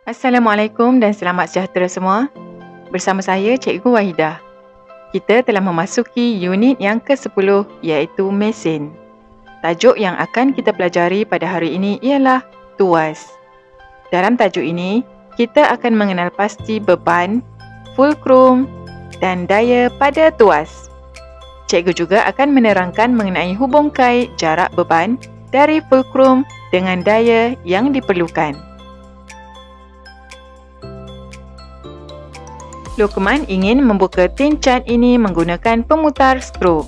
Assalamualaikum dan selamat sejahtera semua. Bersama saya Cikgu Wahidah. Kita telah memasuki unit yang ke-10 iaitu mesin. Tajuk yang akan kita pelajari pada hari ini ialah tuas. Dalam tajuk ini, kita akan mengenal pasti beban, fulcrum dan daya pada tuas. Cikgu juga akan menerangkan mengenai hubung kait jarak beban dari fulcrum dengan daya yang diperlukan. Lukman ingin membuka tin cat ini menggunakan pemutar skru.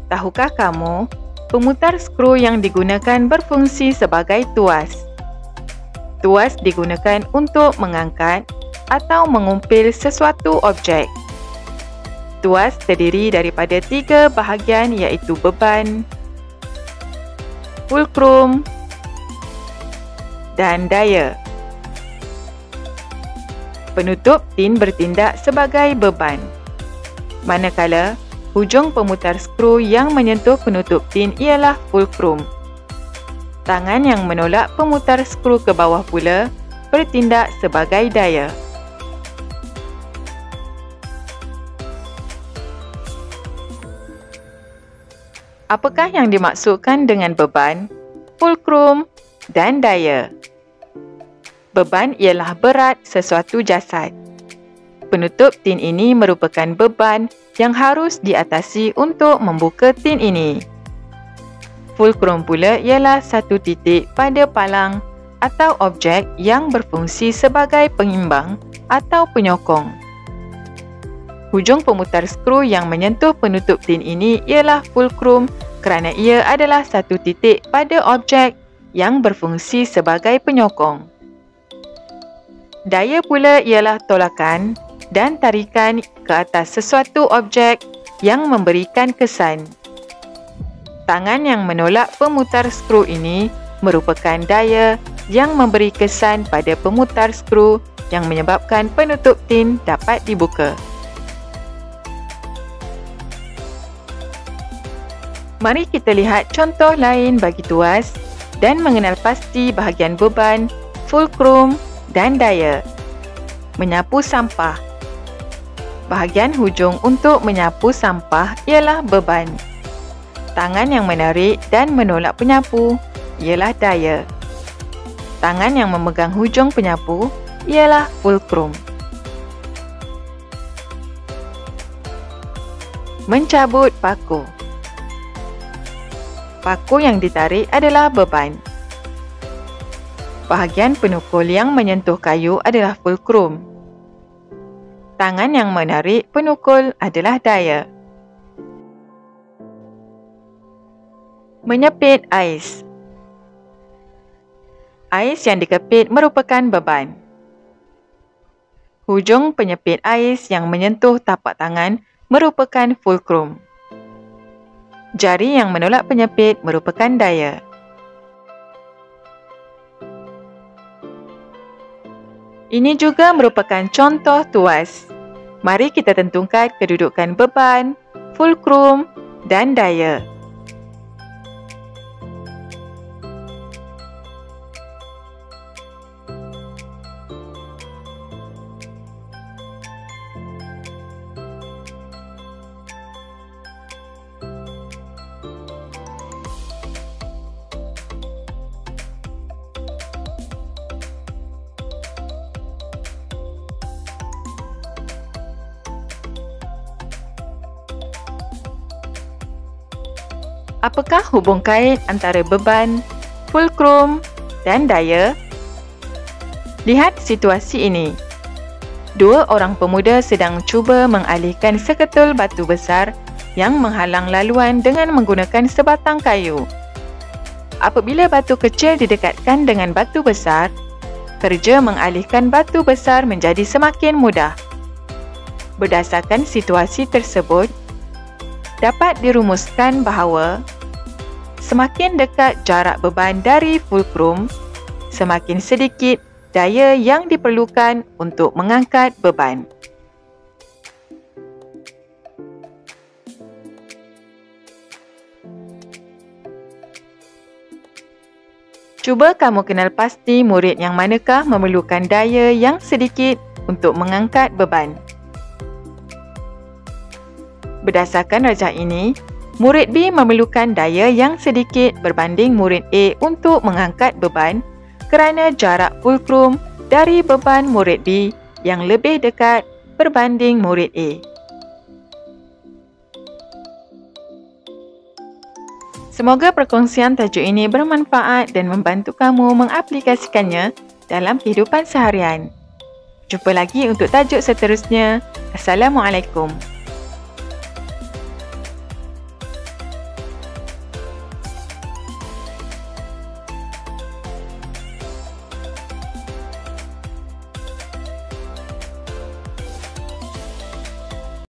Tahukah kamu, pemutar skru yang digunakan berfungsi sebagai tuas. Tuas digunakan untuk mengangkat atau mengumpil sesuatu objek. Tuas terdiri daripada 3 bahagian iaitu beban, fulcrum dan daya. Penutup tin bertindak sebagai beban, manakala hujung pemutar skru yang menyentuh penutup tin ialah fulcrum. Tangan yang menolak pemutar skru ke bawah pula bertindak sebagai daya. Apakah yang dimaksudkan dengan beban, fulcrum dan daya? Beban ialah berat sesuatu jasad. Penutup tin ini merupakan beban yang harus diatasi untuk membuka tin ini. Fulcrum pula ialah satu titik pada palang atau objek yang berfungsi sebagai pengimbang atau penyokong. Hujung pemutar skru yang menyentuh penutup tin ini ialah fulcrum kerana ia adalah satu titik pada objek yang berfungsi sebagai penyokong. Daya pula ialah tolakan dan tarikan ke atas sesuatu objek yang memberikan kesan. Tangan yang menolak pemutar skru ini merupakan daya yang memberi kesan pada pemutar skru yang menyebabkan penutup tin dapat dibuka. Mari kita lihat contoh lain bagi tuas dan mengenal pasti bahagian beban, fulcrum dan daya. Menyapu sampah. Bahagian hujung untuk menyapu sampah ialah beban. Tangan yang menarik dan menolak penyapu ialah daya. Tangan yang memegang hujung penyapu ialah fulcrum. Mencabut paku. Paku yang ditarik adalah beban. Bahagian penukul yang menyentuh kayu adalah fulcrum. Tangan yang menarik penukul adalah daya. Menyepit ais. Ais yang dikepit merupakan beban. Hujung penyepit ais yang menyentuh tapak tangan merupakan fulcrum. Jari yang menolak penyepit merupakan daya. Ini juga merupakan contoh tuas. Mari kita tentukan kedudukan beban, fulcrum dan daya. Apakah hubung kait antara beban, fulcrum dan daya? Lihat situasi ini. 2 orang pemuda sedang cuba mengalihkan seketul batu besar yang menghalang laluan dengan menggunakan sebatang kayu. Apabila batu kecil didekatkan dengan batu besar, kerja mengalihkan batu besar menjadi semakin mudah. Berdasarkan situasi tersebut, dapat dirumuskan bahawa semakin dekat jarak beban dari fulcrum, semakin sedikit daya yang diperlukan untuk mengangkat beban. Cuba kamu kenal pasti murid yang manakah memerlukan daya yang sedikit untuk mengangkat beban. Berdasarkan rajah ini, murid B memerlukan daya yang sedikit berbanding murid A untuk mengangkat beban kerana jarak fulcrum dari beban murid B yang lebih dekat berbanding murid A. Semoga perkongsian tajuk ini bermanfaat dan membantu kamu mengaplikasikannya dalam kehidupan seharian. Jumpa lagi untuk tajuk seterusnya. Assalamualaikum.